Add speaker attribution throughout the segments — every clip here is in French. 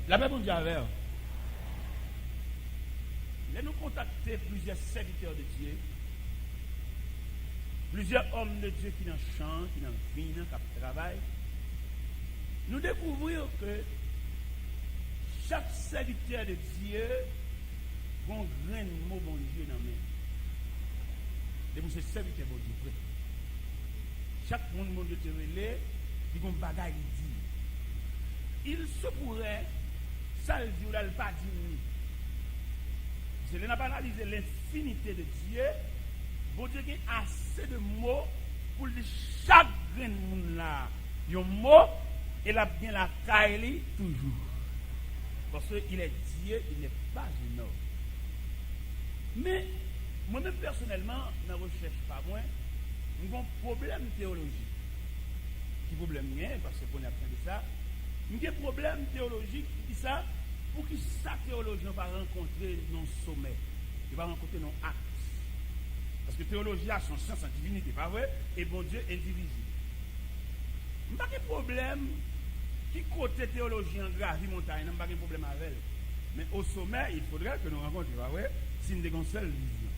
Speaker 1: La paix, bon Dieu, avec. Nous contacter plusieurs serviteurs de Dieu, plusieurs hommes de Dieu qui dans le champ, qui dans le vin, qui travaillent. Nous découvrons que chaque serviteur de Dieu va grain de mot bon Dieu dans la main. Et vous, c'est serviteur bon Dieu. Chaque monde de Dieu relais, il y a un bagage dit. Il se pourrait, ça le dit ou là, le pas dit. Si on n'a pas analysé l'infinité de Dieu, bon Dieu a assez de mots pour chaque grain de monde là. Il y a un mot, et il a bien la caille toujours. Parce qu'il est Dieu, il n'est pas un homme. Mais, moi-même personnellement, je ne recherche pas moins, nous avons un problème théologique. Qui problème bien, parce qu'on a appris de ça. Nous avons un problème théologique qui dit ça. Pour que sa théologie ne va pas rencontrer nos sommets, il va rencontrer nos actes. Parce que théologie a son sens en divinité, pas vrai? Et bon Dieu est indivisible. Il n'y a pas de problème qui côté théologie en gravité montagne, il n'y a pas de problème avec elle. Mais au sommet, il faudrait que nous rencontrions, pas vrai? Si nous avons une seule vision.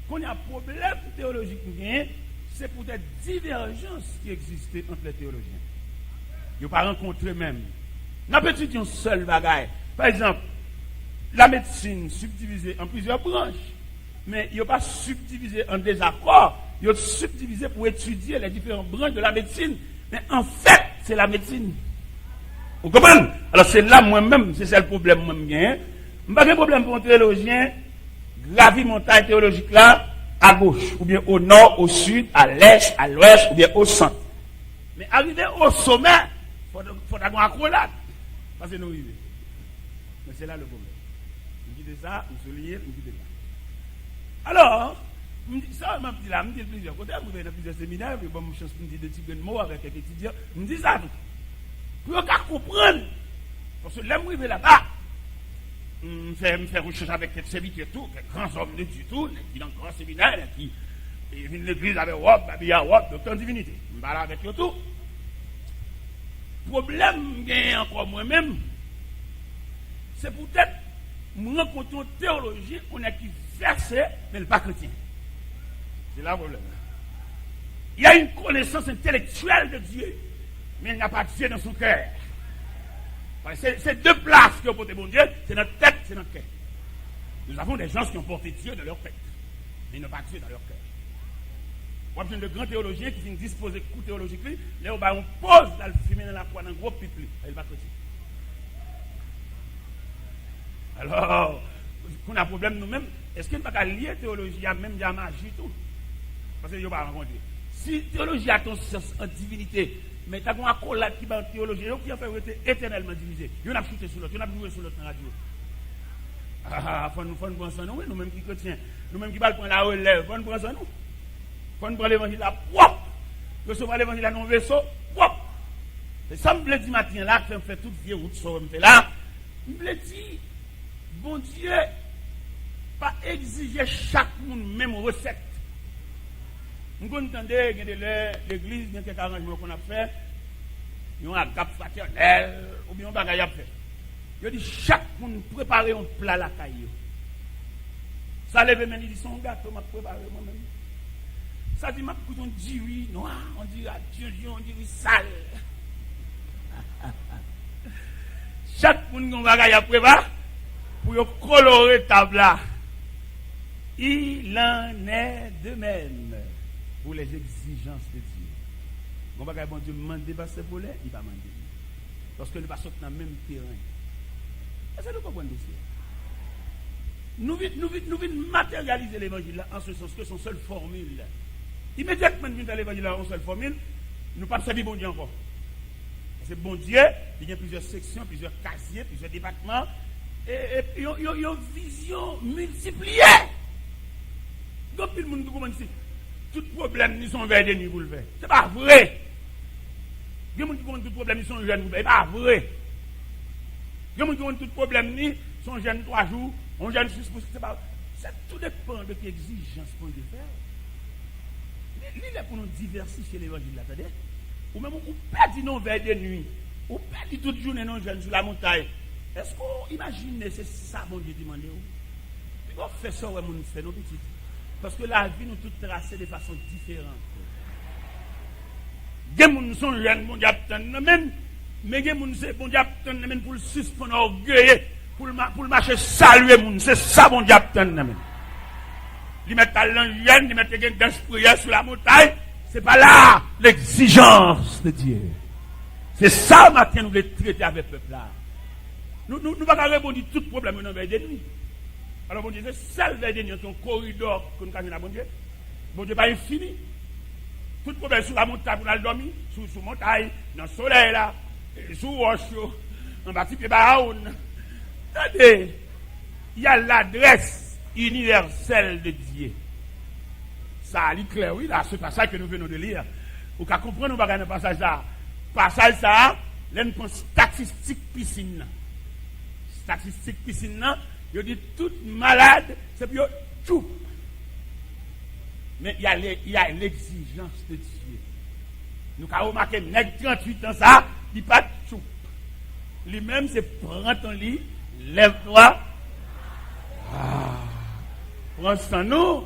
Speaker 1: Quand il y a un problème théologique, c'est pour des divergences qui existent entre les théologiens. Ils n'ont pas rencontré même. N'a pas dit un seul bagaille. Par exemple, la médecine subdivisée en plusieurs branches, mais il n'y a pas subdivisé en désaccord, il y a subdivisé pour étudier les différentes branches de la médecine. Mais en fait, c'est la médecine. Vous comprenez? Alors c'est là moi-même, c'est ça le problème moi-même. Je n'ai pas de problème pour un théologien, gravir montagne théologique là, à gauche, ou bien au nord, au sud, à l'est, à l'ouest, ou bien au centre. Mais arriver au sommet, il faut avoir un accolade. Parce que nous vivons. Mais c'est là le problème. Je dis ça, je suis lié, je dis ça. Alors, ça, je dis là, je dis plusieurs côtés, je vais dans plusieurs séminaires, puis bon, je me dis des petits mots avec quelques étudiants, je me dis ça tout. Pour qu'ils comprennent. Parce que là, je vais là-bas, je fais recherche avec quelques serviteurs, tout, quelques grands hommes de Dieu, tout, qui dans le grand séminaire, qui viennent de l'église avec Wop, Babia Wop, docteur en divinité. Je parle avec eux tout. Problème gagne encore moi-même, c'est peut-être nous rencontrons une théologie, on a qui versé, mais le pas chrétien. C'est là le problème. Il y a une connaissance intellectuelle de Dieu, mais il n'y a pas de Dieu dans son cœur. C'est deux places qui ont porté bon Dieu, c'est notre tête, c'est notre cœur. Nous avons des gens qui ont porté Dieu dans leur tête, mais ils n'ont pas Dieu dans leur cœur. On a besoin de grands théologiens qui viennent disposer de coups théologiques. Là, on pose dans le fumer dans la foi, dans un gros pipe. Il va chrétien. Alors, qu'on a un problème nous-mêmes, est-ce qu'il n'y a pas lier théologie à même la magie tout? Parce que je ne vais pas rencontrer. Si théologie a ton sens en divinité, mais tu as un accolade qui va en théologie, qui a fait éternellement divisé. Il y en a chuté sur l'autre, il y en a joué sur l'autre dans la radio. Ah, il faut nous prendre ça, nous-mêmes qui chrétiens, nous-mêmes qui parlons la relève, il faut nous prendre ça, nous. Quand on prend l'évangile là, propre. Recevoir l'évangile là, non vaisseau, propre. C'est ça, me dit matin là, que je fais toute vieille route, ça me fait là. Me dit, bon Dieu, pas exiger chaque monde même recette. Nous entendons que l'église, il y a quelques arrangements qu'on a fait, il y a un gap fraternel, ou bien un bagage à faire. Il dit, chaque monde prépare un plat à la caillou. Ça lève même, il dit, son gâteau m'a préparé moi-même. Ça dit, on dit oui, noir, on dit adieu, on dit oui, sale. Chaque monde qui va préparer pour colorer table là. Il en est de même pour les exigences de Dieu. On va bon Dieu demander passer pour l'air, il va demander. Parce que nous pas sortir dans le même terrain. Est-ce que nous comprenons ça? Nous venons matérialiser l'évangile là en ce sens que son seule formule. Immédiatement, nous venons dans l'évangile là en seule formule, nous ne pas servir bon Dieu encore. Parce que bon Dieu, il y a plusieurs sections, plusieurs casiers, plusieurs départements, et il y a une vision multipliée. Donc, tout le monde commence ici. Tout problème, ils sont vers des nuits pour le faire. Ce n'est pas vrai. Il y a des gens qui ont tout problème, ils sont jeunes pour le faire. Ce n'est pas vrai. Il y a des gens qui ont tout problème, ils sont jeunes 3 jours, on jeune 6 pour c'est pas. Ça tout dépend de quelle exigence qu'on veut faire. Il est pour nous diversifier l'évangile là, attendez. Ou même on peut dire non vers des nuits. Ou perdu toute journée non jeune sur la montagne. Est-ce qu'on imagine c'est ça bon Dieu demande ou? Puis on fait ça ouais mon fait nos petites. Parce que la vie nous toute tracée de façon différente. Des gens sont jeunes, bon Dieu même mais des gens c'est bon Dieu même pour le suspendre orgueil, pour marcher saluer moun, c'est ça bon Dieu même. Ils mettent talent jeune, ils mettent des prières sur la montagne, c'est pas là l'exigence de Dieu. C'est ça matin nous les traiter avec le peuple là. Nous ne pas répondre tout problème dans veille de nuit. Alors bon Dieu, c'est seul veille de nuit ton corridor que nous avons bon Dieu. Bon Dieu pas infini. Tout problème sur la montagne pour aller dormir, sur montagne, dans le soleil là, sous roche, en bas de baoun. Attendez, il y a l'adresse universelle de Dieu. Ça est clair, oui, là, ce passage que nous venons de lire. Vous pouvez comprendre, nous dans le passage là. Passage ça, là, nous prenons statistique piscine. Statistique piscine, il dit tout malade, c'est pour tout. Mais il y a l'exigence de Dieu. Nous avons remarqué, nèg 38 ans, ça, il n'y a pas de tout. Lui-même, c'est prends ton lit, lève-toi. Prends ça, nous.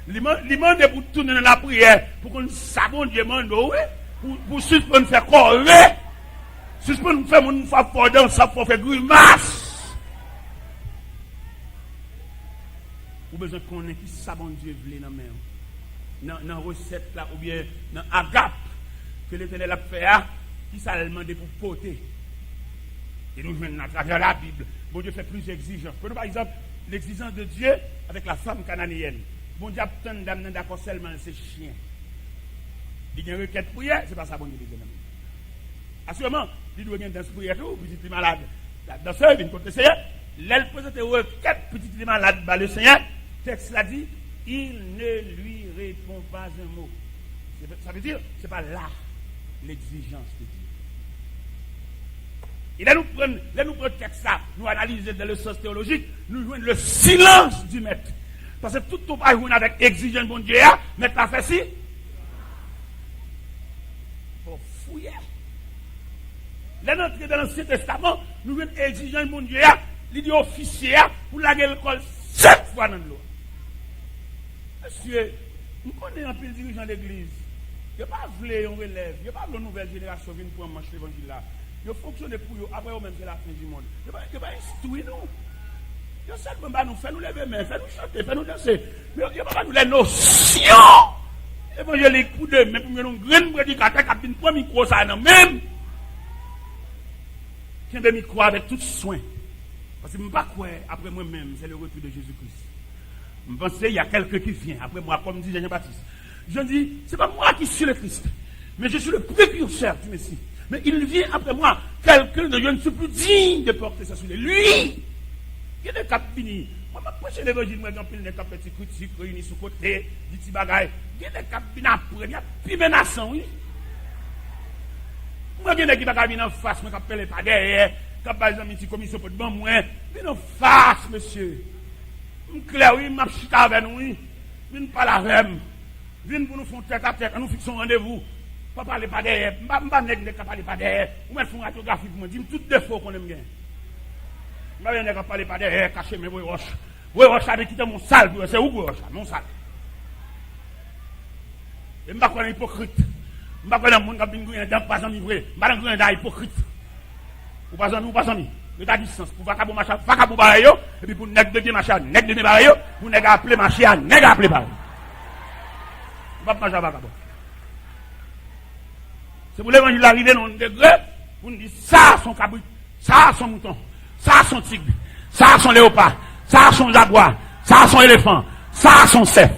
Speaker 1: Il demande pour tourner dans la prière, pour qu'on savon Dieu demande, pour suspendre faire corps, suspendre faire mon fort dans ça, pour faire grimace. Ou besoin qu'on ait qui savon Dieu voulait dans la main. Dans recette là, ou bien dans agape, que l'Éternel a fait, qui ça le demande pour porter. Et nous venons à travers la Bible. Bon Dieu fait plus d'exigences. Prenons par exemple l'exigence de Dieu avec la femme cananéenne. Bon Dieu a tant d'âmes d'accord seulement c'est chien. Il y a une requête prière, c'est pas ça bon Dieu dit. Assurément, il doit y avoir une prière tout, petit malade. Dans ce il côté Seigneur, l'aile présente une requête petit malade, le Seigneur, texte l'a dit, il ne lui répond pas un mot. Ça veut dire, c'est pas là l'exigence de Dieu. Et là, nous prenons le texte ça, nous analysons dans le sens théologique, nous jouons le silence du maître. Parce que tout le monde avec exigence de bon Dieu, maître l'a fait si. Pour fouiller. Là, nous entrons dans l'Ancien Testament, nous jouons exigence de bon Dieu, l'idée officier, pour la l'école 7 fois dans l'eau. Monsieur, nous connaissons un peu de dirigeants de l'église. Il n'y a pas voulu on relève, il n'y a pas de nouvelle génération qui vient pour marcher l'évangile là. Il fonctionne pour eux, après eux même c'est la fin du monde. Il n'y a pas instruit nous. Il y a seulement nous faire nous lever main, faire nous chanter, faire nous danser. Mais il n'y a pas nous les notions. Évangélique pour deux, mais pour nous grande prédicateur qui a une première micro ça non même. Qui a des micros avec tout soin. Parce que je ne sais pas quoi, après moi-même, c'est le retour de Jésus-Christ. Je pense qu'il y a quelqu'un qui vient, après moi, comme dit Jean-Baptiste. Je dis, ce n'est pas moi qui suis le Christ, mais je suis le précurseur du Messie. Mais il vient après moi, quelqu'un de je ne suis plus digne de porter ça sur lui. Lui, il y a des cap finis. Moi, je prêche l'évangile, moi, j'ai des cap petits critiques réunis sur côté, des petits bagailles. Il y a des cap finis après, il y a plus menaçant, oui. Moi, il y a des qui venir en face, moi, qui pas derrière, qui par exemple, une commission pour bon moi. Viens en face, monsieur. Claire, oui, je suis avec nous, oui. Viens parler avec nous. Viens pour nous faire tête à tête, nous fixons rendez-vous. Pas parler pas derrière. Je ne vais pas parler pas derrière. Ou mettre une radiographie pour me dire tout défaut qu'on aime bien. Je ne vais pas parler pas derrière, cacher mes roches. Oui, roche avec qui mon sale, c'est où roche, mon sale. Et je ne suis pas hypocrite. Je ne suis pas un monde qui a un pas en livré. Je ne suis pas un hypocrite. Ou pas en ou pas en mais à distance, pour vacabou machin, vacabou barayo, et puis pour nèg de machin, nèg de barayo, pour nèg appeler machin, nèg appeler barayo. Pas manger vacabou. C'est pour l'évangile arriver dans un degré, pour nous dire ça son cabrit, ça son mouton, ça son tigre, ça son léopard, ça son jaguar, ça son éléphant, ça son cerf.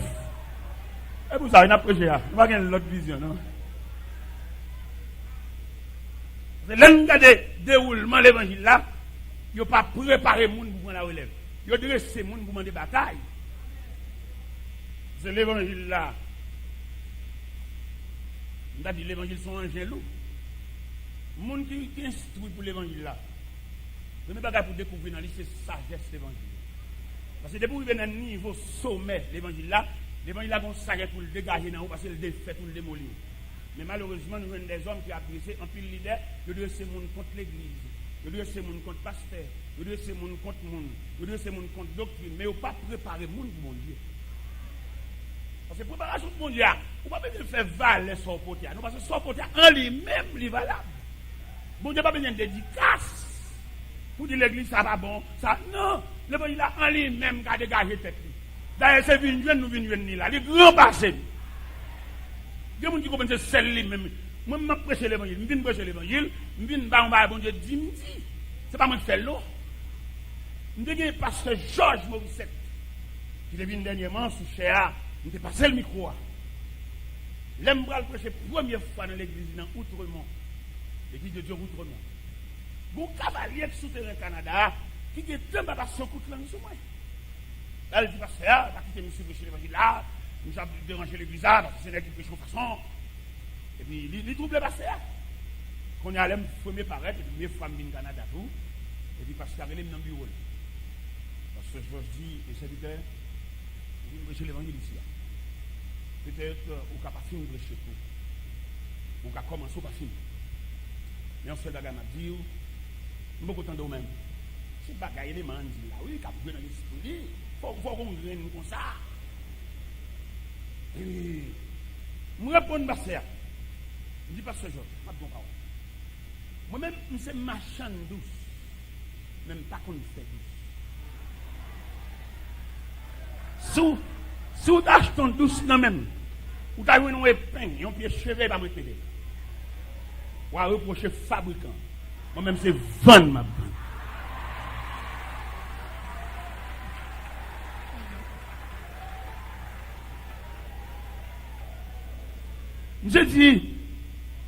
Speaker 1: Et vous savez, on a prêché là, on va gagner l'autre vision, non? C'est l'un des déroulements de l'évangile là. Il n'y a pas préparé les gens pour prendre la relève. Il y a dressé les gens pour demander bataille. C'est l'évangile là. On a dit l'évangile sont angèles. Les gens qui instruisent pour l'évangile là. Je ne sais pas pour découvrir dans la c'est sagesse l'évangile. Parce que depuis que vous venez à un niveau sommet l'évangile là a une sagesse pour le dégager dans vous parce que le défait pour le démolir. Mais malheureusement, nous avons des hommes qui ont dressé un pile leader, ils doivent se monde contre l'église, ils doivent se monde contre pasteur, ils doivent se monde contre monde, ils doivent se monde contre doctrine, mais ils n'ont pas préparé le monde pour mon Dieu. Parce que préparation pour mon Dieu, on ne peut pas bien faire valer son potier. Non, parce que son potier en lui-même, il est valable. Bon Dieu n'a pas besoin de dédicace. Pour dire l'église, ça va bon. Ça, non, l'évangile en lui-même qui a dégagé tête. D'ailleurs, c'est venu, nous venons là. Les grands passés. Il y a des gens qui comprennent que c'est lui-même. Moi, je prêche l'évangile. Je viens prêcher l'évangile. Je viens de bon Dieu dit. C'est pas moi qui fais l'eau. Je viens pasteur Georges Morissette. Qui est venu dernièrement sous Chéa. Je n'ai pas le micro. L'aime bral prêcher première fois dans l'église dans Outremont. L'église de Dieu Outremont. Bon cavalier de souterrain Canada qui est un papa sur coup de langue sur moi. Là, il dit pasteur, il va quitter monsieur prêcher l'évangile là. Nous avons dérangé l'église là, parce que c'est là qui prêche de façon. Et puis, il trouble le pasteur. Quand on est allé me premier paraître, et puis mes femmes viennent au Canada tout. Et puis pasteur il est dans le bureau. Parce que je dis, les serviteurs, vous venez prêcher l'évangile ici. Peut-être au cas pas fini de prêcher tout. Au cas commencer au pas fini. Mais on se fait bagarre m'a dit, beaucoup de temps de même. C'est bagarre élément dit là, oui, cap dans l'esprit, faut qu'on graine comme ça. Et je réponds pasteur. Je dis pasteur Georges, m'a bon parole. Moi-même, c'est marchand douce. Même pas qu'on fait douce. Si vous achetez douce non même, vous avez un épingle, un pied chevet, pas me péter. Ou à reprocher fabricant. Moi-même, c'est vendre ma banque. Je dis,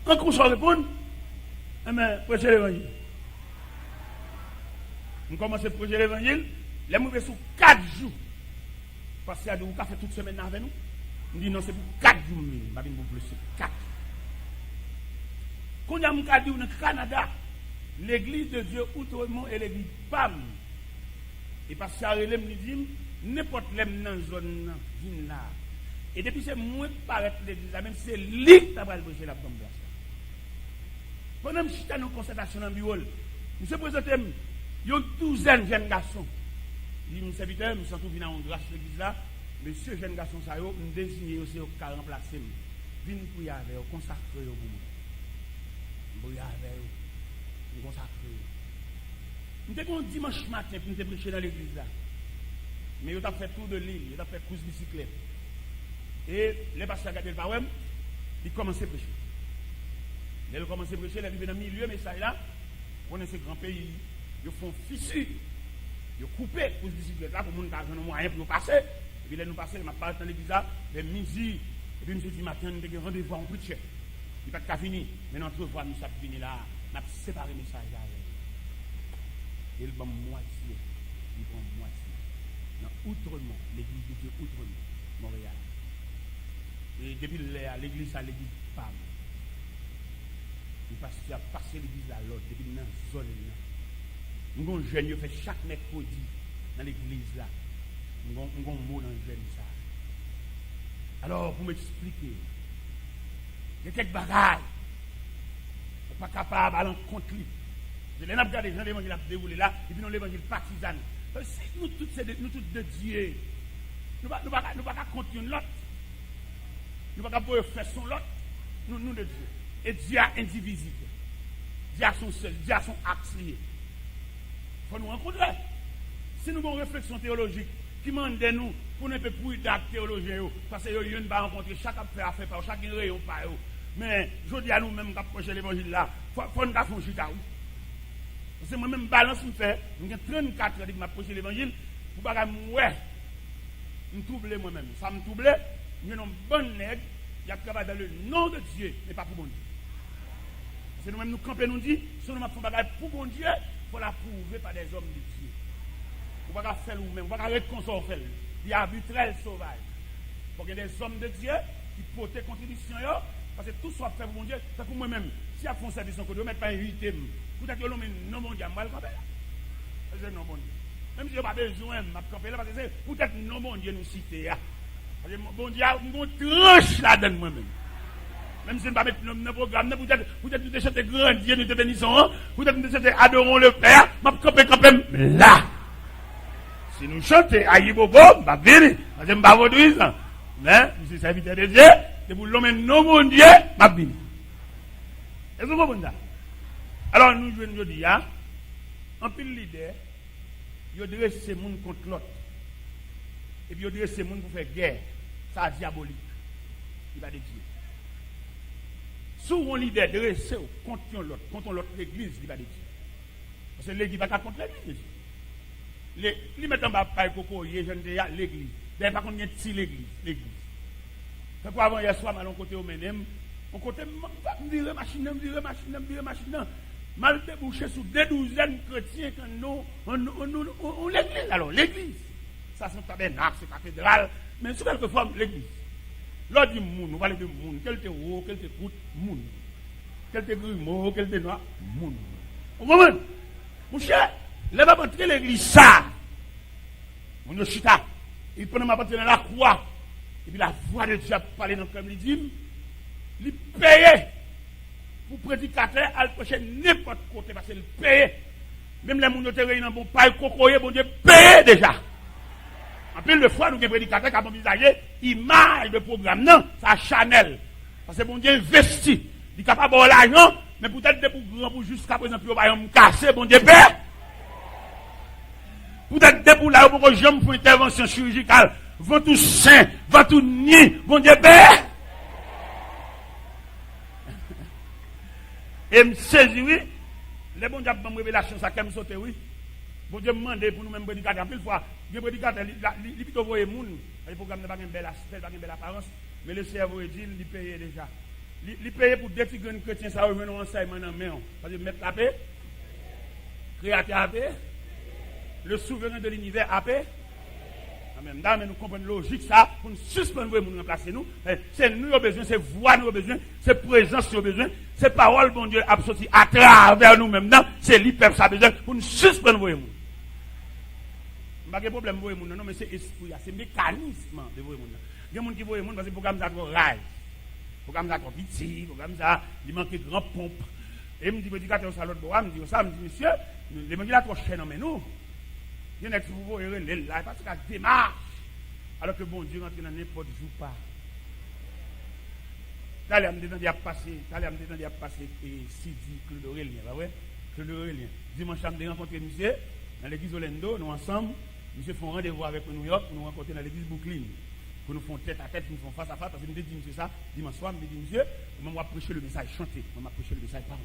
Speaker 1: en conseil répondre, mais prêcher l'évangile. On commence à prêcher l'évangile, les mauvais sous 4 jours. Parce qu'il y a des gens qui fait toute semaine avec nous. On dit non, c'est pour 4 jours, je ne vais pas plus, c'est 4. Quand on a un cas au Canada, l'église de Dieu Outremont et l'église PAM. Et parce que ça me dit, n'importe l'homme dans la zone là. Et depuis c'est moins paraître l'église, même si c'est lui qui a prêché la bonne place. Pendant que je suis dans une concertation dans le bureau, je me présente une douzaine de jeunes garçons. Je dis, mes serviteurs, je suis venu dans une grâce de l'église là, monsieur jeune garçon, ça yo, nous désigner aussi au cas remplacer. Venez pour y aller, consacrer pour moi. Pour y aller, nous consacrer. Nous étions un dimanche matin pour nous prêcher dans l'église là. Mais ils ont fait tour de l'île, ils ont fait course bicyclette. Et les pasteurs regardent le parole, ils commencent à prêcher. Ils commencent à prêcher, ils arrivent dans le milieu, mais ça là, on est ce grand pays, ils font fissure, ils coupent la course bicyclette là pour que les gens aient un moyen pour passer. Et puis là, nous passons, je parle dans l'église là, les midi, et puis nous dit matin, nous avons rendez-vous en prêcher. Il n'y a pas de fini, mais notre voix nous sommes finis là, nous avons séparé le message là. Il prend moitié, il prend moitié. Dans Outremont, l'église de Dieu Outremont, Montréal. Et depuis l'église à l'église PAM. Le pasteur a passé l'église à l'autre, depuis dans la zone là. Nous avons un jeune qui fait chaque mercredi dans l'église là. Nous avons un mot dans le jeune ça. Alors, pour m'expliquer, il y a quelques bagailles. On n'est pas capable d'aller en contre lui. Je l'ai regardé, les gens l'évangile a déroulé là, et puis nous l'évangile partisan. Si nous tous de Dieu, nous ne pouvons pas continuer l'autre. Nous ne pouvons pas faire son l'autre. Nous de Dieu. Et Dieu est indivisible. Dieu a son seul, Dieu a son axe lié. Il faut nous rencontrer. Si nous avons une réflexion théologique qui demande nous pour ne pas plus d'actes théologiens, parce que nous ne pouvons pas rencontrer chaque affaire par chaque rayon par eux. Mais je dis à nous-mêmes qui approchons l'évangile là, il faut nous faire un chita. Parce que moi-même, balance me fait, j'ai 34 ans que je approché l'évangile, pour ne pas me troubler moi-même. Ça me trouble, j'ai une bonne nègre, qui a travaillé dans le nom de Dieu, mais pas pour bon Dieu. Parce que nous-mêmes, nous campons, nous disons, si nous faisons des pour bon Dieu, il faut la prouver par des hommes de Dieu. Vous ne pouvez pas faire vous-même, vous ne pouvez pas arrêter qu'on s'en fait. Il y a arbitraire sauvage. Il faut qu'il y ait des hommes de Dieu qui portent des contributions, parce que tout soit fait pour mon Dieu, c'est pour moi-même. Si à fond service, on ne met pas invité. Peut-être que l'homme non bon Dieu, mal campé là. C'est non bon Dieu. Même si je n'ai pas besoin de camper là, parce que c'est peut-être non bon Dieu nous citer. Parce que bon Dieu, on tranche là-dedans moi-même. Même si nous ne pas mettre dans programme, peut-être nous déchetons grand Dieu, nous te bénissons, peut-être nous déchetons adorons le Père, m'a campé là. Si nous chantons Aïbobo, m'a béni, parce que m'a vaudouise, mais je suis serviteur de Dieu, et pour l'homme non mon Dieu, m'a béni. Est-ce que vous comprenez ça? Alors nous jouons aujourd'hui, en pile leader, il dresse ces gens contre l'autre. Et puis il dresse ces gens pour faire guerre. Ça diabolique. Il va dire Dieu. Si un leader dresse contre l'autre l'église, il va dire Dieu. Parce que l'église va pas contre l'église. Les mettent en bas par coco, je ne dis l'église. D'ailleurs, par contre, il y a une l'église. C'est quoi avant hier soir, mal on côté au Menem, on côté, me dire machine. Mal débouché sur des douzaines de chrétiens quand nous, on l'église. Alors, l'église, ça c'est un tabernacle, c'est cathédrale, mais c'est quelque forme l'église. L'autre dit moun, on va aller de moun, quel te haut, quel te coûte, moun. Quel te grumeau, quel te noir, moun. Au moment, mon cher, là va entrer l'église, ça. Mon chita, il prend ma partie dans la croix, et puis la voix de Dieu a parlé dans le cœur, il dit, il paye. Pour prédicateur, à prêcher n'importe côté, parce qu'il paye. Même les gens qui ont réunis dans bon paille, cocoyer, bon Dieu, paye déjà. En plus, le fois, nous avons prédicateur qui a envisagé image de programme. Non, ça Chanel. Parce que bon Dieu investi. Il est capable d'avoir l'argent, mais peut-être pour grand, pour jusqu'à présent, pour me casser, bon Dieu, paye. Peut-être pour là, pour que je me fasse une intervention chirurgicale, vont tout saint, vont tout nid, bon Dieu, paye. Et me saisi, oui. Les bons diables m'ont révélation, ça qu'elle me saute, oui. Bon Dieu me demande pour nous-mêmes prédicateurs. Pile fois, les prédicateurs, ils plutôt voient les gens. Le programme n'a pas une belle aspect, pas une belle apparence. Mais le cerveau, il dit, il paye déjà. Il paye pour des petits chrétiens, ça remet un enseignement dans la main. Parce que mettre la paix, créateur à paix, le souverain de l'univers à paix. Amen. Mais nous comprenons logique ça, pour nous suspendre, nous remplacer nous. C'est nous qui avons besoin, c'est voix nous avons besoin, c'est présence nous avons besoin, c'est parole, bon Dieu, a sorti à travers nous-mêmes. C'est l'hyper ça besoin pour nous suspendre. Je n'ai pas de problème avec les gens, non, mais c'est esprit, c'est mécanisme de voir les gens. Il y a des gens qui voient les gens parce que le programme ça trop rail. Le programme ça trop petit, le programme ça, il manque de grand pompe. Et il me dit, prédicateur, ça l'autre bois, il me dit, ça, il me dit, monsieur, les gens qui sont trop chers, non, mais nous. Il y en a qui vous voyez là, parce qu'il démarche. Alors que bon Dieu rentre dans n'importe jour pas. T'allez me dire, il a passé, et Sidi, Claude Aurélien, pas vrai? Claude Aurélien. Dimanche, je rencontré monsieur dans l'église Orlando, nous ensemble. Monsieur fait un rendez-vous avec New York, nous rencontrer dans l'église Brooklyn. Pour nous faire tête à tête, nous faisons face à face, parce que nous dit monsieur ça, dimanche soir, nous dit monsieur, on va prêcher le message, chanter, on va prêcher le message, parler.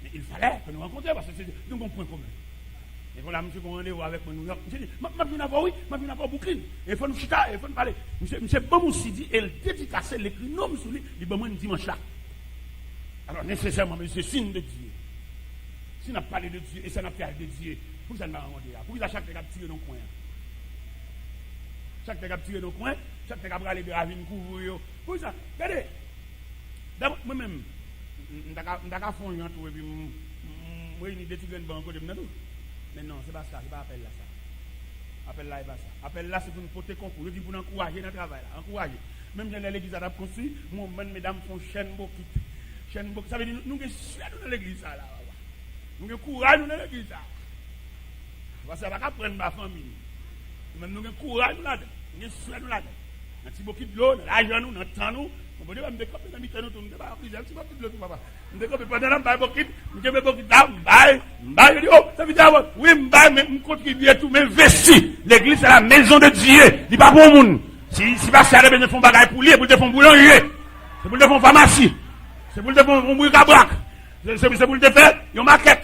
Speaker 1: Mais il fallait que nous rencontrions, parce que c'est un bon point commun. Et voilà, monsieur, qu'on rendez-vous avec moi, New York. Monsieur dit, je viens avoir, oui, je viens avoir Brooklyn. Et il faut nous chita, il faut nous parler. Monsieur, bon, Sidi, elle dédicace l'écrit, non, monsieur, il va me dimanche là. Alors, nécessairement, mais c'est signe de Dieu. Si on a parlé de Dieu, et ça n'a pas parlé de Dieu, pour ça, on va rencontrer là. Pour ça, chaque tête a tiré dans le coin. Chaque tête a tiré dans le coin, chaque tête a bralé de ravine, couvrir. Pour ça, regardez. D'abord, moi-même, je n'ai pas fait un tout, et puis, moi, je des tigres de banque de nous. Mais non, c'est pas ça, c'est pas appel là ça. Appel là, c'est pas ça. Appel là, c'est pour nous porter concours. Je dis pour nous encourager dans le travail là. Encourager. Même dans l'église à construit, moi, mesdames font chaîne bokit. Chaîne bokit. Ça veut dire nous sommes dans l'église là. Nous avons courage dans l'église là. Parce que ça va pas prendre ma famille. Même nous avons courage dans la tête. Nous sommes dans la tête. Un petit bokit de l'eau, dans l'argent nous, dans le temps nous. On peut dire, je me décope dans le temps nous, je me décope un petit bokit de l'eau, papa. Je me décope pendant la baille bokit, je me bokit là, je dis, oh, ça veut dire, oui, mais je contribue à tout, mais investi. L'église, c'est la maison de Dieu. Il n'y a pas bon monde. Si pas ça, il faut faire pour lui, pour le faire boulanger. C'est pour le faire pharmacie. C'est pour le faire un bric-à-brac. C'est pour le faire une maquette.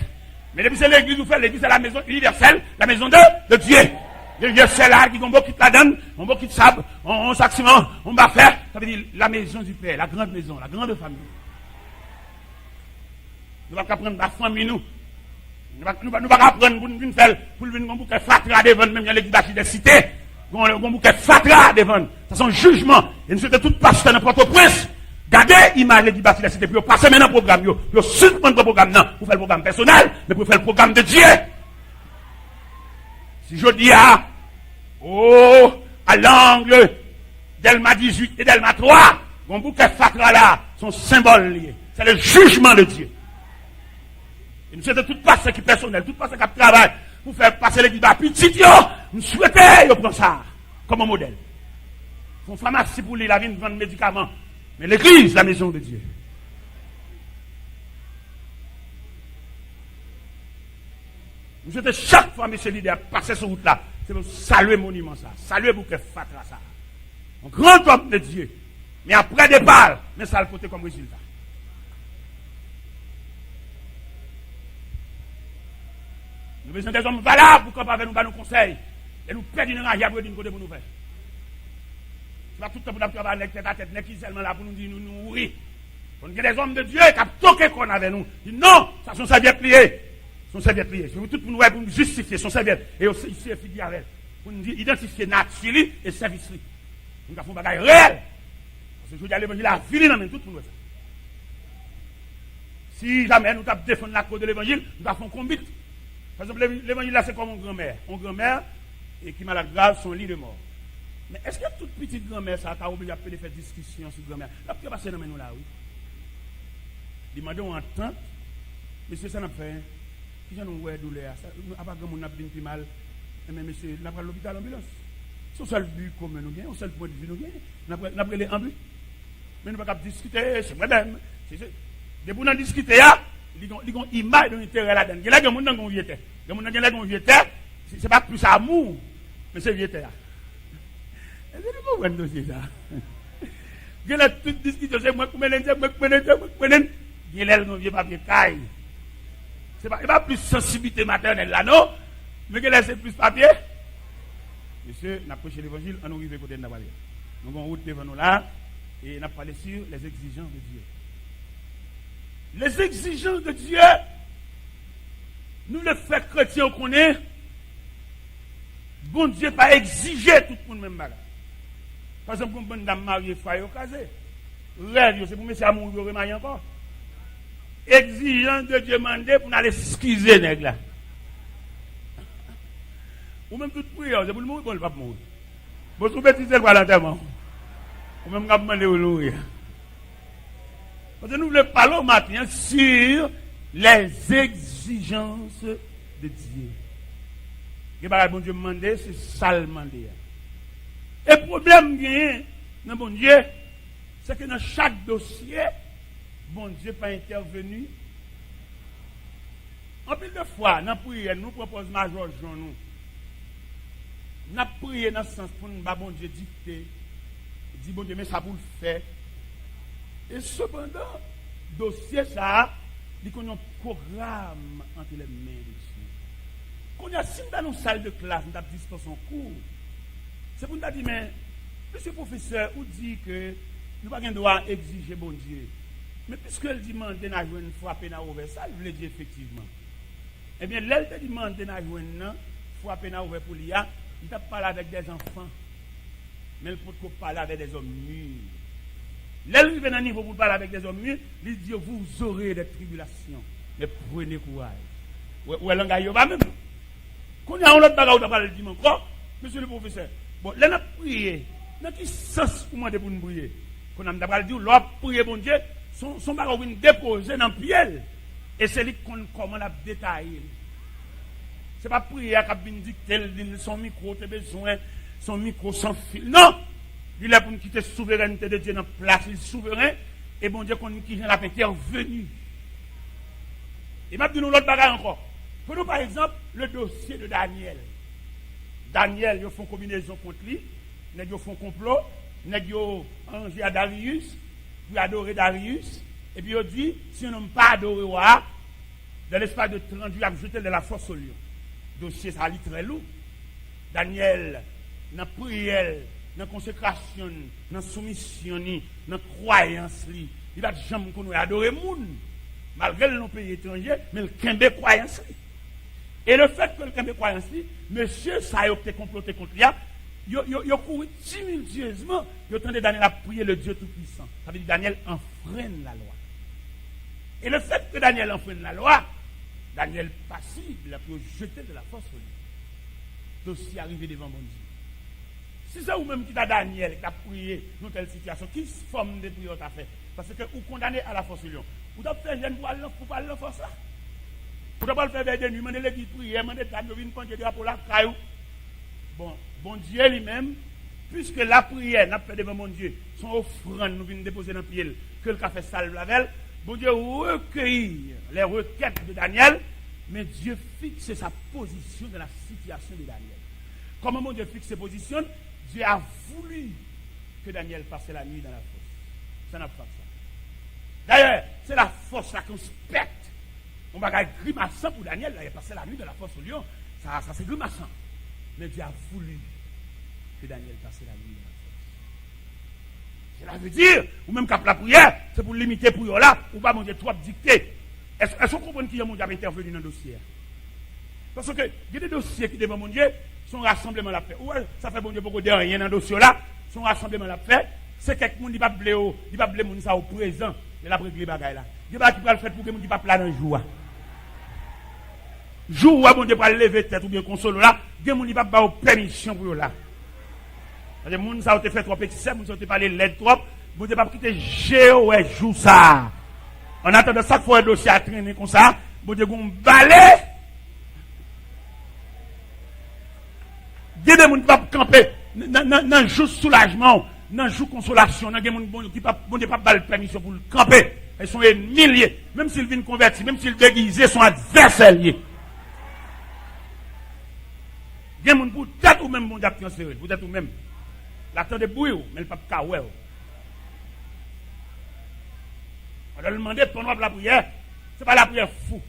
Speaker 1: Mais depuis c'est l'église, vous faites l'église, c'est la maison universelle, la maison de Dieu. Il y a celle-là qui ont beaucoup de la donne, on beaucoup de sable, on s'accident, on va faire. Ça veut dire la maison du Père, la grande maison, la grande famille. Nous ne pouvons pas prendre la famille, nous. Nous ne pouvons pas prendre pour une faire, pour une bouquet fatra devant, même dans l'église des cités. Un bouquet fatra devant. Ça c'est un jugement. Et nous sommes tous pasteurs dans Port-au-Prince. Gardez l'image de l'église des cités, puis passer maintenant le programme. Vous suspendez le programme, non, pour faire le programme personnel, mais pour faire le programme de Dieu. Si je dis à l'angle d'Elma 18 et d'Elma 3, Mon bouquet fatra là, son symbole lié. C'est le jugement de Dieu. Et nous souhaitons tout passer qui personnel, tout passer qui travaille pour faire passer l'église à petit yo. Nous souhaitons prendre ça comme un modèle. Une pharmacie pour la vie vendre médicaments. Mais l'église, la maison de Dieu. Nous souhaitons chaque fois, monsieur leader, passer sur route là. C'est pour saluer le monument ça. Saluer bouquet fatra ça. Un grand homme de Dieu. Mais après des balles, mais ça a le côté comme résultat. Nous besoin des hommes valables pour qu'on avec nous conseils. Et nous perdons une rage après d'une côté pour nous faire. C'est pas tout le temps pour nous travailler avec tête à tête, qui seulement là pour nous dire nous oui. On a des hommes de Dieu qui ont toqué qu'on avait nous. Ils disent non, ça sont serviettes pliées. Son serviette pliée. C'est tout pour nous justifier son serviette. Et aussi ici, il avec. Pour nous identifier nature et service. Nous avons fait un bagage réel. Parce que je veux dire, l'évangile a fini dans tout pour nous. Si jamais nous avons défendu la cause de l'évangile, nous avons fait un combat. Par exemple, l'évangile là, c'est comme une grand-mère. Une grand-mère et qui malade grave, son lit de mort. Mais est-ce que toute petite grand-mère, ça a obligé à faire discussion sur grand-mère? Là, qui va passer dans nous là, oui? Demandons en temps, monsieur, ça n'a fait. Si j'en ai douleur, après que mon a bien plus mal, mais monsieur, n'a pas l'hôpital ambulance. C'est le seul but commun nous gagnons, le seul point de vue nous gagnons. N'a pas les ambulances. Mais nous ne pouvons pas discuter, c'est moi-même. Dès que nous discuter, il y a une image d'intérêt là-dedans. Il y a des gens qui ont vieux terre. Les gens qui ont vieux terre, ce n'est pas plus amour, mais c'est vieux terre. Est-ce que vous comprenez le dossier ça? Il y a toute discussion, c'est moi qui il y a des vieux papier caille. Ce n'est pas plus sensibilité maternelle là, non? Mais c'est plus papier. Monsieur, nous avons prêché l'évangile, on arrive à côté de Nabalia. Nous avons route devant nous là, et nous avons parlé sur les exigences de Dieu. Les exigences de Dieu, nous le faits chrétiens qu'on est, bon Dieu pas exiger tout le monde même bagage. Par exemple, pour une bonne dame mariée, faille au casé. Rêve, c'est pour monsieur amour, vous remariez encore. Exigeant de Dieu demander pour aller excuser nèg là. Ou même toute prière, c'est pour le mourir, bon, le pas mourir. Vous vous bêtisez quoi l'enterrement? Ou même quand vous demandez où mourir. Parce que nous voulons parler au matin sur les exigences de Dieu. Et par bon Dieu demander, c'est ça le demander. Et le problème bien, dans bon Dieu, c'est que dans chaque dossier, bon Dieu pas intervenu. En plus de fois, dans la prière, nous proposons Major Jean nous. Nous avons prié dans ce sens pour nous, bon Dieu dicter. Dit bon Dieu, mais ça pour le faire. Et cependant, dossier ça, il y a un programme entre les mains de Dieu. Quand il y a si dans une salle de classe, nous avons dit son cours. C'est pour nous dire, mais, monsieur professeur, vous dit que nous n'avons pas le droit d'exiger bon Dieu. Mais puisqu'elle demande de jouer une fois à ouvert, ça, il veut dire effectivement. Eh bien, l'elle te demande de jouer une fois à ouvert pour l'IA, il t'a parlé avec des enfants. Mais il peut parler avec des hommes mûrs. L'elle vient à un niveau pour parler avec des hommes mûrs, il dit vous aurez des tribulations. Mais prenez courage. Ou elle engage pas même. Quand il y a un autre bagage, on parle dimanche encore, monsieur le professeur. Bon, là, on a prié. Dans quel sens pour moi de nous prier? Quand on a dit, l'on a prié, bon Dieu, son bagage est déposé dans le pied. Et c'est lui qu'on commence à détailler. Ce n'est pas prier à dicter son micro, tes besoins, son micro sans fil. Non! Il est pour nous quitter la souveraineté de Dieu dans la place, il est souverain, et bon Dieu qu'on qui vient la intervenir. Et m'a dit nous l'autre bagage encore. Prenons par exemple le dossier de Daniel. Daniel, ils font combinaison contre lui, ils font complot, ils ont rangé à Darius, puis adorer Darius, et puis ils dit, si on n'a pas adoré roi, dans l'espace de 30 jours, ils ont jeté de la force au lion. Dossier, ça a très lourd. Daniel, dans la prière, dans la consécration, dans la soumission, dans la croyance, il va jamais qu'on adorer le monde. Malgré nos pays étrangers, mais le kembe croyance. Et le fait que le kembe croyance, monsieur, ça a été comploté contre lui, il a couru tumultueusement, il a tenté Daniel à prier le Dieu Tout-Puissant. Ça veut dire Daniel enfreine la loi. Et le fait que Daniel enfreine la loi, Daniel passible, il a pu jeter de la force au lit. Dossier arrivé devant mon Dieu. Si c'est vous-même qui t'a Daniel, qui a prié dans telle situation, qui forme de prière t'as fait? Parce que vous condamnez à la force lion. Vous devez faire jeune pour parler de la force là. Vous devez pas le faire vers des nuits, demander l'église prière, demander de venir prendre des drapeaux là, caillou. Bon Dieu lui-même, puisque la prière n'a pas devant mon Dieu, son offrande nous vient déposer dans le pied, que le café salve la veille, bon Dieu recueillir les requêtes de Daniel, mais Dieu fixe sa position dans la situation de Daniel. Comment mon Dieu fixe sa position? Dieu a voulu que Daniel passe la nuit dans la fosse. Ça n'a pas ça. D'ailleurs, c'est la fosse là qu'on specte. On va grimaçant pour Daniel, là, il a passé la nuit dans la fosse au lion. Ça c'est grimaçant. Mais Dieu a voulu que Daniel passe la nuit dans la fosse. Cela veut dire, ou même quand la prière, c'est pour limiter pour eux là, ou pas mon Dieu trop dicter. Est-ce qu'on comprend qui est mon Dieu a intervenu dans le dossier? Parce que il y a des dossiers qui devant mon Dieu, son rassemblement l'a fait. Ouais, ça fait bon Dieu beaucoup de rien dans le dossier là, son rassemblement l'a fait. C'est quelqu'un qui va blé mon ça au présent, il a pris les bagages là. Il va qui va le faire pour que mon Dieu pas là dans le jour. Jour où mon Dieu va lever tête ou bien console là, il mon Dieu va pas permission pour là. Parce que mon ça a fait trop petit, mon ça a parlé l'aide trop, mon Dieu pas quitter géo et jour ça. En attendant chaque fois un dossier à traîner comme ça, mon Dieu gon balai. Il y a des gens qui vont camper dans un jour de soulagement, dans un jour de consolation, dans des gens qui ne vont pas de permission pour le camper. Ils sont milliers. Même s'ils viennent convertir, même s'ils déguisés, ils sont adversaires. Il y a des gens pour tête ou même mon diable transféré. Vous êtes ou même. L'attente de bouillir, mais le pape Kawel. On va demander pendant la prière, ce n'est pas la prière fou.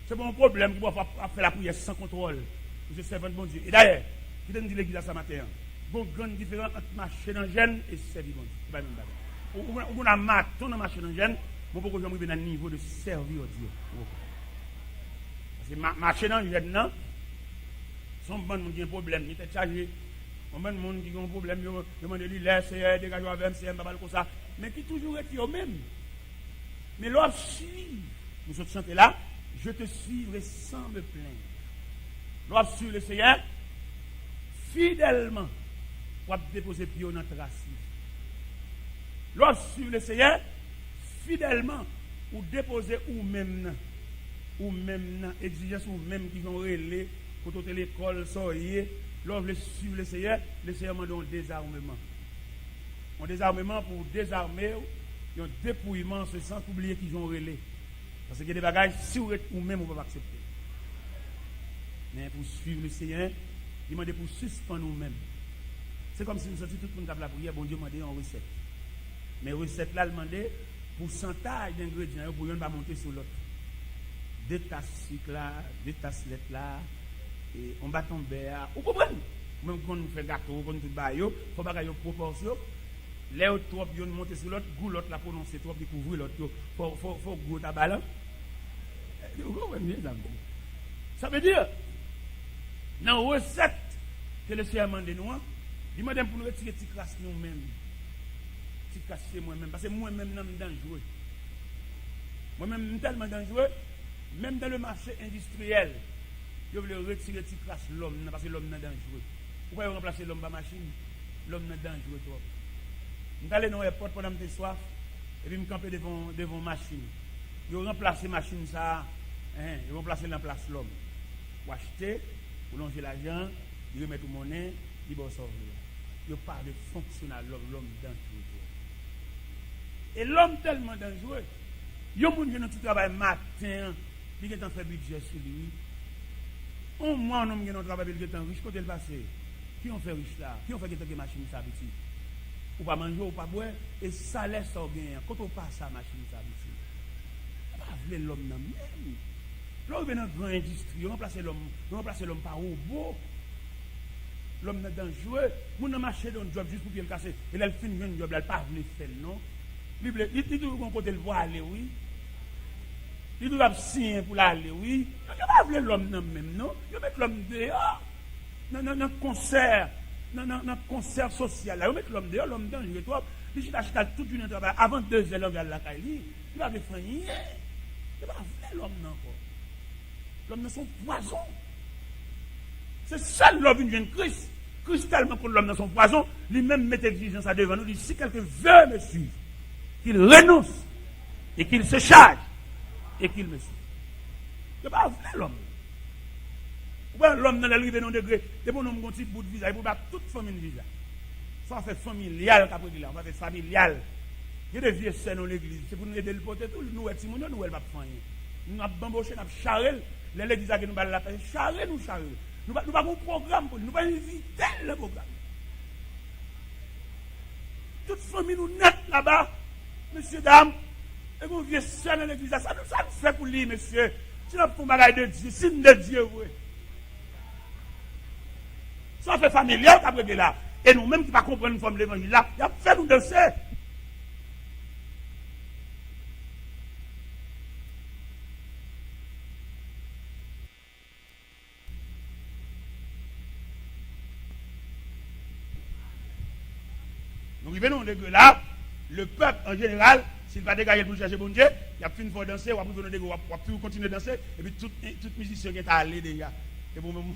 Speaker 1: C'est pas un problème qui va faire la prière sans contrôle. Vous êtes servant de bon Dieu. Et d'ailleurs, qui donne dit l'église à ce matin, bon grande différence entre marcher dans le gène et servir bon Dieu. C'est pas même bagage. On a maton dans marcher dans le gène, bon pourquoi je me dans le niveau de servir Dieu. Parce que marcher dans le gène, non, son bon monde qui a un problème, il était chargé. On bon monde qui a un problème, il demande de lui laisser, dégager avec MC, comme ça. Mais qui toujours est au même. Mais l'autre suit, nous sommes chantés là, je te suivrai sans me plaindre. L'autre suit le Seigneur, fidèlement, pour déposer pied dans notre racine. L'autre suit le Seigneur, fidèlement, pour déposer ou même, exigence ou même qui vont relayer, pour toute l'école, soyez, l'autre suit le Seigneur m'a donné un désarmement. Un désarmement pour désarmer. Il y a un dépouillement, c'est sans oublier qu'ils ont relais. Parce qu'il y a des bagages, si vous êtes vous-même, vous ne pouvez pas accepter. Mais pour suivre le Seigneur, il m'a dit pour suspendre nous-mêmes. C'est comme si nous sortions tout le monde qui a la prière, bon Dieu m'a dit en recette. Mais recette là, il m'a dit pourcentage d'ingrédients pour ne pas monter sur l'autre. Deux tasses là, deux tassettes là, et on va tomber à. Vous comprenez? Même quand on fait gâteau, quand on fait baillot, il faut pas qu'il y ait proportion. Les autres trop ils montent sur l'autre, goût l'autre la prononcer trop découvrir l'autre, faut goût ta balle. Ça veut dire dans la recette que le Seigneur m'a demandé nous, il m'a demandé pour nous retirer petite classe nous-mêmes. Petite classe c'est moi-même parce que moi-même je suis dangereux. Moi-même je suis tellement dangereux, même dans le marché industriel, je veux retirer petite classe l'homme parce que l'homme est dangereux. Pourquoi remplacer l'homme par machine? L'homme est dangereux trop. Je suis allé dans l'aéroport pendant que j'étais soif, et puis je me camper devant une machine. Je remplace la machine, je remplace la place l'homme. Pour acheter, pour longer l'argent, je remets tout monnaie, je vais sauver. Je parle de fonctionnel, l'homme dangereux. Et l'homme tellement dangereux, il y a des gens qui ont tout travail matin, qui ont fait budget sur lui. Au moins, un homme qui a un travail qui est riche, côté le passé. Qui ont fait riche là? Qui ont fait des machines ça petit? Ou pas manger, ou pas boire, et ça laisse au bien. Quand on passe à la machine, ça veut pas vouloir l'homme dans même. L'homme est dans une grande industrie, on remplace l'homme par robot. L'homme est dangereux. On a marché dans un job juste pour qu'il le casse. Et là, il finit un job, là, il pas voulu faire, non. Il dit toujours qu'on peut le voir aller, oui. Il doit signer pour l'aller, oui. Il ne pas vouloir l'homme dans même, non. Il met l'homme dehors. Dans un concert. Dans un concert social, là, on met l'homme dehors, l'homme dans le toi, il achète toute une travail avant 2 heures, l'homme à la caille, il va faire rien. Il va faire l'homme encore. L'homme n'est son poison. C'est ça l'homme vient de Christ. cristallement contre l'homme dans son poison, lui-même met exigence à devant nous, dit si quelqu'un veut me suivre, qu'il renonce et qu'il se charge et qu'il me suive. Ce n'est pas vrai l'homme. L'homme dans l'arrivée dans le degré, c'est pour nous un petit bout de visa, pour battre toute famille visa. Ça fait familial, on va faire familial. Il y a des vieux scènes dans l'église, c'est pour nous aider le porter tout, nous, nous ne pouvons pas faire rien. Nous avons bamboché, nous avons charré, l'église a nous parlé la paix, charré. Nous n'avons pas un programme pour nous, nous n'avons pas invité le programme. Toute famille nous net là-bas, monsieur, dame, et mon vieux scène dans l'église, ça nous fait pour lui, monsieur. Si nous avons un bagage de Dieu, signe de Dieu, oui. Ça fait familial qu'après là. Et nous-mêmes qui ne comprenons pas une forme de l'évangile là, il a fait nous danser. Nous arrivons au degré là, le peuple en général, s'il va dégager pour chercher bon Dieu, il a plus une fois danser, il va plus continuer de danser, et puis tout musicien qui est allé déjà. Et pour même.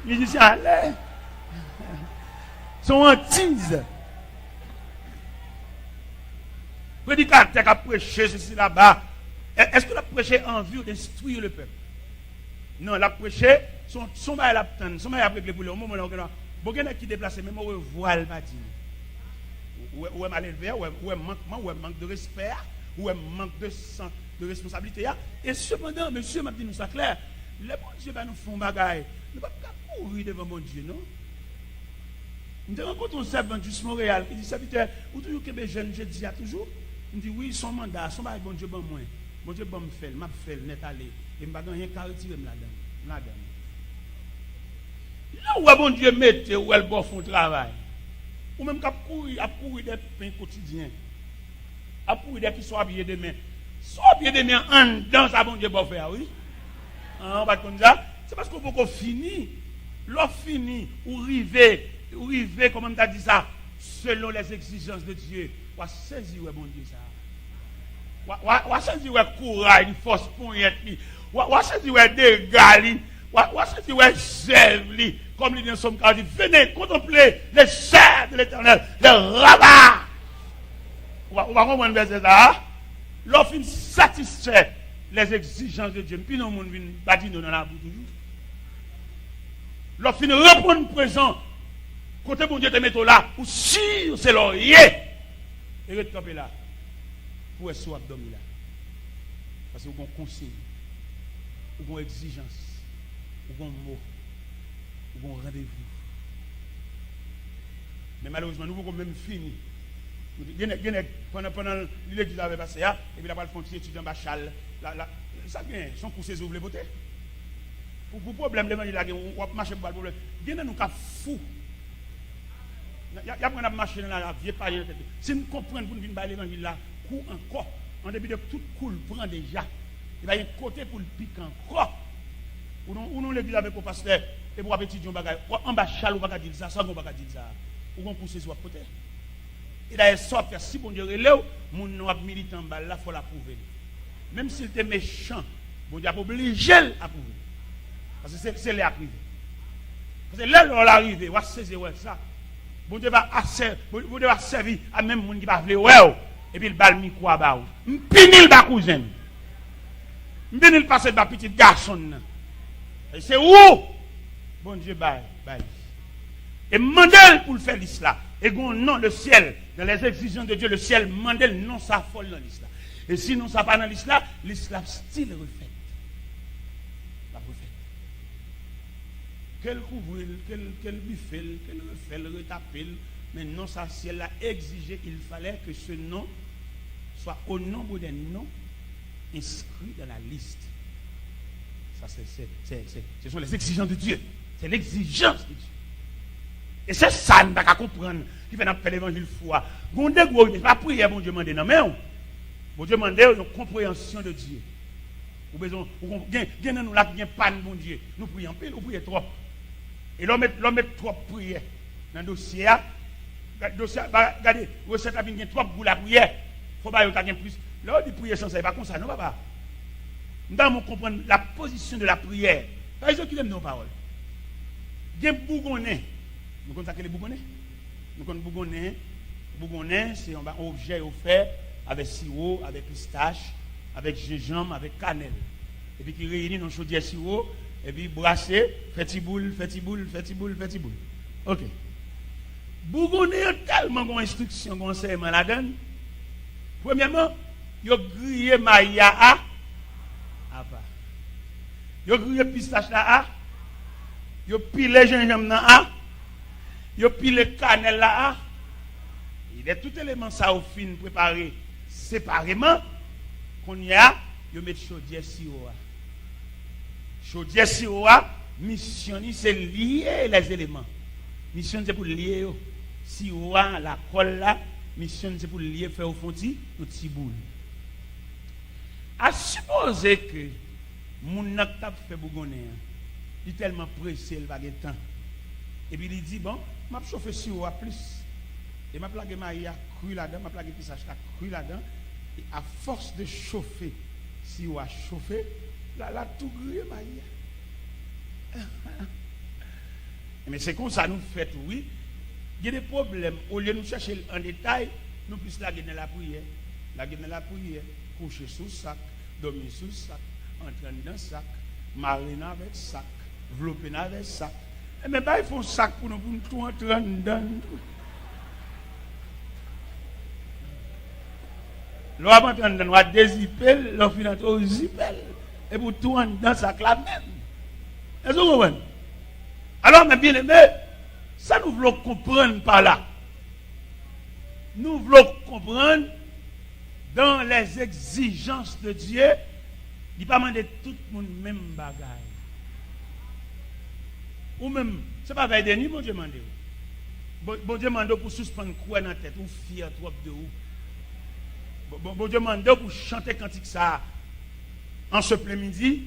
Speaker 1: Les musiciens allaient. Sont en tise. Prédicateur qui a prêché ceci là-bas. Est-ce que l'a prêché en vue d'instruire le peuple? Non, l'a prêché, son bail l'a tendre, son bail a réglé pour le moment là. Bon, il y a qui déplace, même on voit le bâtiment. Ou est mal élevé, ou est manquement, ou est manque de respect, ou est manque de responsabilité. Et cependant, monsieur m'a dit nous ça clair, les bons dieux nous font bagaille. Nous ne pouvons pas courir devant mon Dieu, non? Nous rencontrons un servant du Montréal qui dit, serviteur, ou toujours que les jeunes, je dis toujours, il dit, oui, son mandat, son bail, bon Dieu, bon moi. Bon Dieu, bon me fait, m'a fait, net aller. Et je ne vais pas rien qu'à retirer là-dedans. Là où bon Dieu mette, où elle bon font travail. Ou même qu'à courir des pains quotidiens. À courir des qui sont habillés demain. Sont habillés demain en dedans, ça bon Dieu bon faire, oui. On va comme ça. C'est parce qu'on peut finir. L'offre fini, ou river, comment on t'a dit ça, selon les exigences de Dieu. On va saisir, bon Dieu, ça. On va saisir, courage, force pour y être. On va saisir, dégâts, on va saisir, zèle, comme il dit dans Somme 40, venez contempler les chers de l'Éternel, les rabats. On va comprendre verset ça. L'offre satisfait les exigences de Dieu. Puis nous, on vient bâtir dans la bouche toujours. L'offre répond présent. Côté bon Dieu te met là, ou si c'est l'oreiller. Et retrouver là. Pour être soit abdomen là. Parce que vous avez un conseil, vous avez une exigence, vous avez un mot, vous avez un rendez-vous. Mais malheureusement, nous avons même fini. Pendant l'église avait passé, et puis la balle fontier étudiant Bachal, ça vient, son poussé ouvre les beautés. Pour problème, l'évangile, on va marcher pour le problème. Il y a nous qui fou. Il y a pas de marcher dans la vie, si nous comprenons pour nous venir l'évangile là, coup encore, en début de tout cool, prend déjà. Il y a un côté pour le piquer encore. Ou non l'église avec le pasteur, et pour étudier un bagage, en bas chal, ou pas dire ça, ça, on va dire ça. Ou on pousse sur côté. Et d'ailleurs, ça fait si bon Dieu relève, mon noir militant en bas là, il faut l'approuver. Même s'il était méchant, bon Dieu a obligé à approuver. Parce que c'est l'arrivée. Parce que là, on l'arrivée, on va saisir ça. Bon Dieu va servir à même monde qui va vouloir ouais. Et puis le bal mi quoi ba ou. M'pinil ba cousin. M'pinil passer ba petit garçon. Et c'est où bon Dieu bail. Et mandel pour le faire l'islam. Et non le ciel dans les exigences de Dieu le ciel mandel non ça folle dans l'islam. Et sinon ça pas dans l'islam style refait. Quel couvre, quel buffet, quel refait, le retapé. Mais non, ça, si elle a exigé, il fallait que ce nom soit au nombre des noms inscrits dans la liste. Ça, ce sont les exigences de Dieu. C'est l'exigence de Dieu. Et c'est ça, nous devons comprendre, qui fait faire l'évangile foi. Bon Dieu, pas prier, bon Dieu, demander non, mais bon Dieu, demander une compréhension de Dieu. Ou besoin, nous là, qui pas bon Dieu. Nous prions peu, nous prions trop. Et l'homme met trop prières dans le dossier. Regardez, recette a bien trop pour la prière. Il faut pas y plus. Là, on dit prier sans ça, pas comme ça, non, papa. Nous devons comprendre la position de la prière. Par exemple, qui aime nos paroles. Il y a bougonnet. Nous connaissons les bougonnets. Nous connaissons bougonnet. Bougonnet, c'est un objet offert avec sirop, avec pistache, avec gingembre, avec cannelle. Et puis qui réunit dans le chaudière sirop, et puis brasser, fait petit boule. Ok. Bougonnet a tellement d'instructions, conseillement la donne. Premièrement, il a grillé maïa à part. Il a grillé pistache là. Il a pilé gingembre là. Il a pilé cannelle là. Il y a tout élément ça au fin préparé séparément. Qu'on y a, il met chaudière sirop. Chaudière sirop, mission c'est lier les éléments. Mission c'est pour lier sirop la colle là. Mission c'est pour lier faire au fond de petit boule. À supposer que mon nak t'a fait bougonner, il est tellement pressé, il va gagner temps. Et puis il dit bon, m'a chauffer sirop plus. Et m'a plagué maïa cru là-dedans, m'a plagué pistache cru là-dedans. Et à force de chauffer, sirop a chauffé, là tout grillé maïa. Mais c'est comme ça nous fait, oui. Il y a des problèmes. Au lieu de nous chercher en détail, nous plus la gueule dans la prière. La gueule dans la prière, coucher sous le sac, dormir sous le sac, entrer dans le sac, mariner avec le sac, vlopper avec le sac. Mais bah, il faut un sac pour nous tout entrer dedans. L'on va entrer dedans, on va dézipper, l'on finit au zipper. Et pour tout entrer dans le sac là même. Est-ce que vous comprenez? Alors, mes bien-aimés, ça nous voulons comprendre par là. Nous voulons comprendre dans les exigences de Dieu, il ne pas demander tout le monde même bagaille. Ou même, ce n'est pas veille de nuit, bon Dieu demande. Bon Dieu demande pour suspendre quoi dans la tête, ou fier trop de ou. Bon Dieu demande pour chanter cantique ça en ce plein midi.